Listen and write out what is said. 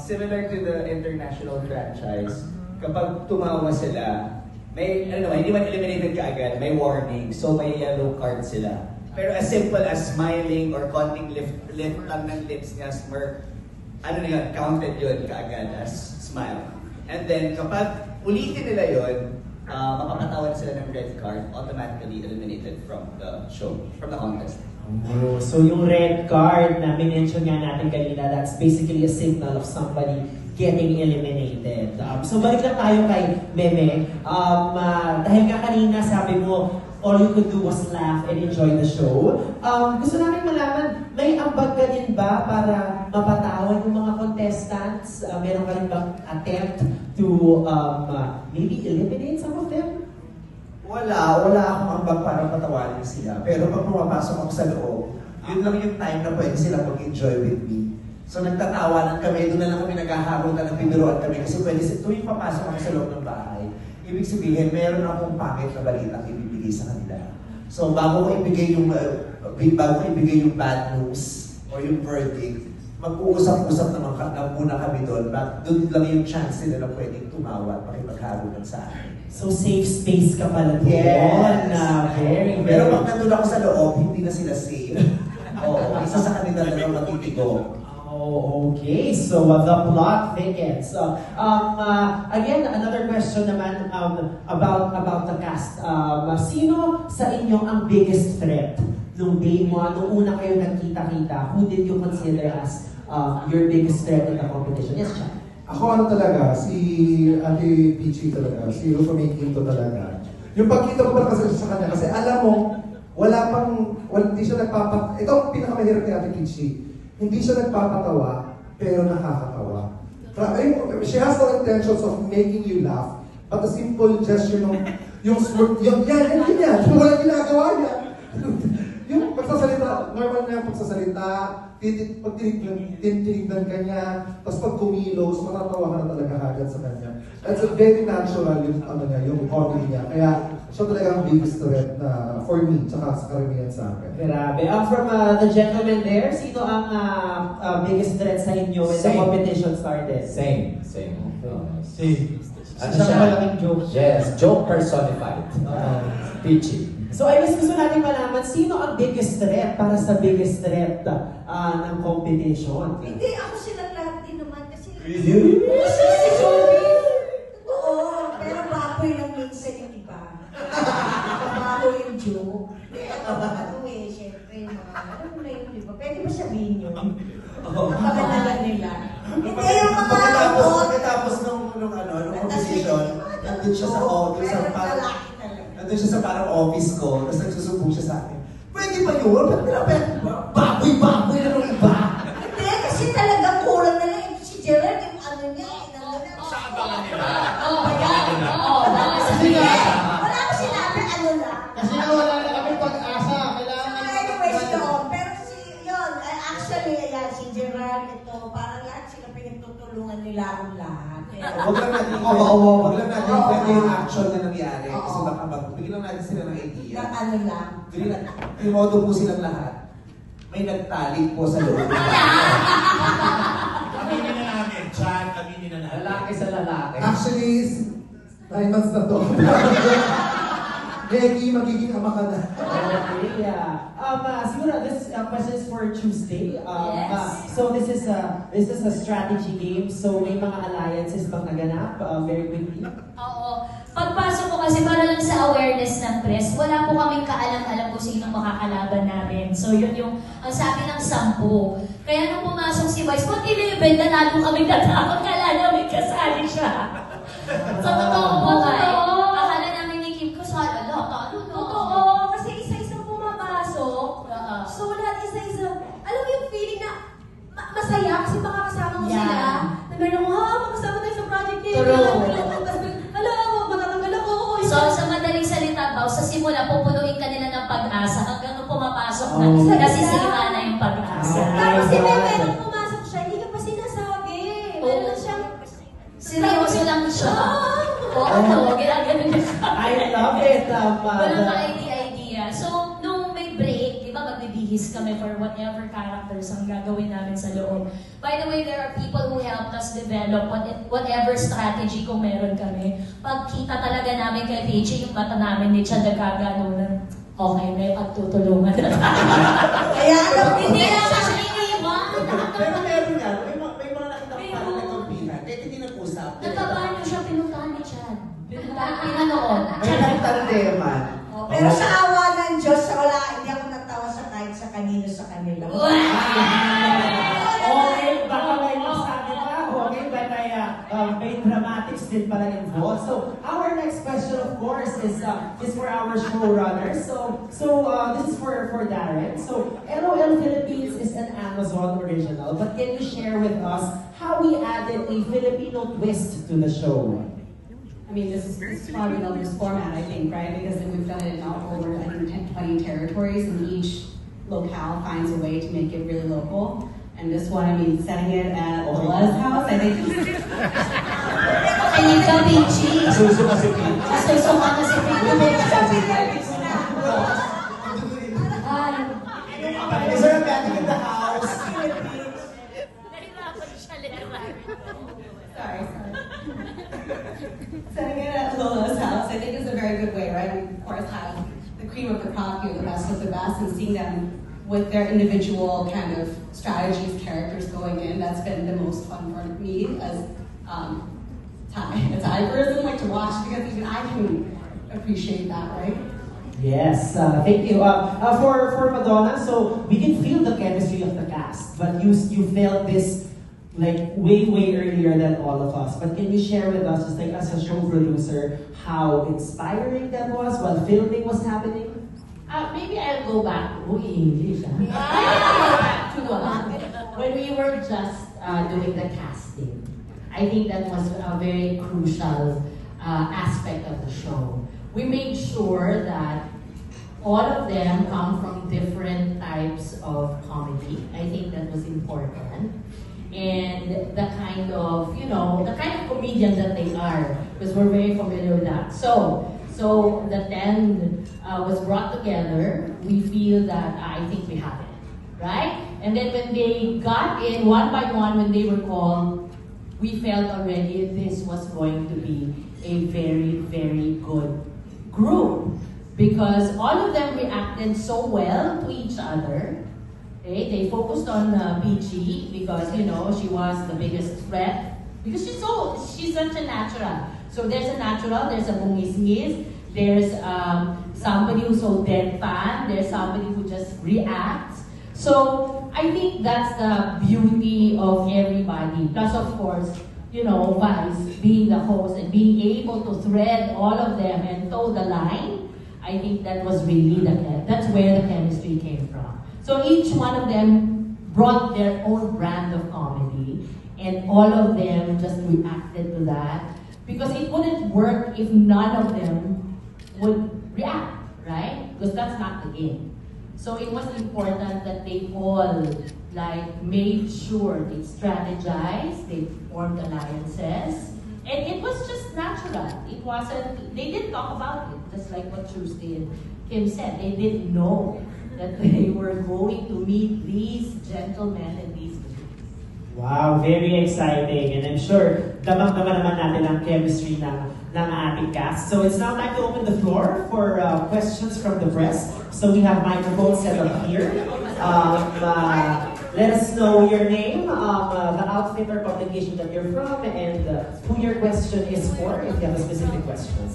similar to the international franchise, kapag tumawa sila, may, ano naman, hindi man eliminated kaagad, may warning, so may yellow card sila. Pero as simple as smiling or konting lift lang ng lips niya, smirk, ano na yun, counted yun kaagad as smile. And then kapag ulitin nila yun, mapapatawan sila ng red card, automatically eliminated from the show, from the contest. Oh, so yung red card na minention nga natin kanina, that's basically a signal of somebody getting eliminated. So balik lang tayo kay Meme. Dahil nga kanina sabi mo, all you could do was laugh and enjoy the show. Gusto namin malaman, may ambag ka din ba para mapatawan yung mga contestants? Meron ka rin bang attempt to maybe eliminate some of them? Wala akong ambag para patawarin sila. Pero pag pumapasok ako sa loob, yun lang yung time na pwede sila mag-enjoy with me. So nagtatawanan kami, doon na lang kami naghahabol na nagpibiruan kami kasi pwede tuwing papasok ako sa loob ng bahay. Ibig sabihin, meron akong pangit na balita ibibigay sa kanila. So bago ko ibigay yung bad news or yung verdict, mag-uusap-usap naman muna kami doon. Doon lang yung chance nila na pwedeng tumawa at makipaghabulan sa akin. So safe space ka pala doon. Yes! Very, very. Pero pag nandun ako sa loob, hindi na sila safe. Oo, isa sa kanila na lang matitigo. Oh, okay. So the plot thickens. Again, another question naman about the cast. Sino sa inyo ang biggest threat nung day mo? Nung una kayo nagkita-kita, who did you consider as your biggest threat in the competition? Yes, Chad. Ako talaga, si Ate Peachy talaga, si Rufa May Quinto talaga. Yung pagkita ko pala kasi sa kanya, kasi alam mo, hindi siya ito ang pinakamahirap ni Ate Peachy. Hindi siya nagpapatawa, pero nakakatawa. She has no intentions of making you laugh, but a simple gesture yung smirk, yan, walang ginagawa niya. Yung pagsasalita, normal na yung pagsasalita, pag tinignan ka niya, tapos pag kumilos, matatawa ka na talaga agad sa kanya. That's a very natural yung hobby niya. Kaya siya talaga ang biggest threat na for me, tsaka sa karamihan sa akin. Grabe. From the gentleman there, sino ang biggest threat sa inyo when the competition started? Same. Ano siya? Malaking joke. Yes, joke personified. Peachy. So I guess gusto natin malaman, sino ang biggest threat para sa biggest threat ng competition? Hindi, ako silang lahat din naman kasi... Really? Si Joey. Oo, pero baboy lang minsan yung iba. Baboy yung joke. Ano syempre, alam mo na yun, di ba? Pwede ba sabihin yun? Pagkanalan nila. Hindi yung mga... Pagkatapos nung competition, nandun siya sa office, nandun siya sa parang office ko, tapos nagsusubo siya sa akin. Pwede ba yun? Baboy na nung iba. Hindi, kasi talagang kulang na lang. Si Gerald, yung ano niya, sa abangan nila. Wala ko sinabi, ano lang. Kasi wala na kami pag-asa. Anyways, yun. Pero yun, actually, ayan, si Gerald, ito, parang lahat sila pinagtutulungan nila akong lahat. Huwag lang natin pwede yung action na nangyari. Kasi baka bigyan lang natin sila ng idea. Ano lang. Timodo po silang lahat. May nagtalik po sa loob. Aminin na namin, Chad, aminin na namin. Lalaki sa lalaki. Actually, 9 months na to. Becky, magiging ama ka na. Okay, yeah. Siguro, this question is for Tuesday. Yes. So this is a strategy game. So may mga alliances bang naganap very quickly? Oo. Pagpasok ko kasi para lang sa awareness ng press, wala po kaming kaalam-alam kung sino makakalaban namin. So yun yung, ang sabi ng 10. Kaya nung pumasok si Vice, pag 11, nanalo kami natakot, kala namin kasali siya. Sa totoo po tayo. Akala namin ni Kim ko, sana totoo. Kasi isa-isang pumapasok. So lahat isa-isa. Alam mo yung feeling na masaya kasi makakasama mo sila. Na meron mo, makasama tayo sa project niya. So, sa madaling salita ba, sa simula, pupunuin ka nila ng pag-asa hanggang nung pumapasok na, kasi sila na yung pag-asa. Tapos si Bebe, nung pumasok siya, hindi ka pa sinasabi. Meron lang siyang... Seryoso lang siya. Oo, ginagano niya sa I love it. Walang ka-idea. So, nung may break, di ba, magbibihis nagbibihis kami for whatever characters ang gagawin namin sa loob. By the way, there are people who helped us develop whatever strategy kung meron kami. Pagkita talaga namin kay Peachy, yung mata namin ni Chad nagkagano na, okay, may pagtutulungan na tayo. Kaya alam ko, Hindi lang siya iniwan. Pero meron nga, may mga nakita ko parang nagkampihan. Kahit hindi nag-usap. Nagkabahan siya, pinuntahan ni Chad. Pinanood. May nagtandeman. pero sa awa ng Diyos, wala, hindi ako natawa sa kahit sa kanino sa kanila. Okay, baka may masabi pa. Okay, but may dramatics din pala involved. So, our next question, of course, is for our showrunners. So this is for Darren. So, LOL Philippines is an Amazon original, but can you share with us how we added a Filipino twist to the show? I mean, this is why we love this format, I think, right? Because we've done it now over, I think, 10, 20 territories, and each locale finds a way to make it really local. And this one, I mean, setting it at Lola's house, I think I need ka, Peachy. Suso kasi Peachy. Suso ka na si Peachy. Is there a magic in the house? Sorry. Setting it at Lola's house, I think is a very good way, right? We, of course, have the cream of the crop here, the best of the best, and seeing them with their individual kind of strategies, characters going in. That's been the most fun for me as a Thai person, like to watch, because even I can appreciate that, right? Yes, thank you. For Madonna, so we can feel the chemistry of the cast, but you felt this like way earlier than all of us. But can you share with us, just like as a show producer, how inspiring that was while filming was happening? Maybe I'll go back to English. When we were just doing the casting, I think that was a very crucial aspect of the show. We made sure that all of them come from different types of comedy. I think that was important. And the kind of, the kind of comedians that they are, because we're very familiar with that. So the 10 was brought together. We feel that I think we have it, right? And then when they got in one by one, when they were called, we felt already this was going to be a very, very good group, because all of them reacted so well to each other. Okay? They focused on Peachy because she was the biggest threat, because she's such a natural. So there's a natural, there's a bungis-ngis, there's somebody who's so deadpan, there's somebody who just reacts. So I think that's the beauty of everybody. Plus, of course, Vice being the host and being able to thread all of them and toe the line. I think that was really that's where the chemistry came from. So each one of them brought their own brand of comedy, and all of them just reacted to that, because it wouldn't work if none of them would react, right? Because that's not the game. So it was important that they all made sure they strategized, they formed alliances, and it was just natural. It wasn't, they didn't talk about it, just like what Tuesday and Kim said. They didn't know that they were going to meet these gentlemen and these ladies. Wow, very exciting. And I'm sure damang-dama naman natin ang chemistry ng ating cast. So it's now time to open the floor for questions from the press. So we have microphones set up here. Let us know your name, the outfit or publication that you're from, and who your question is for, if you have a specific question.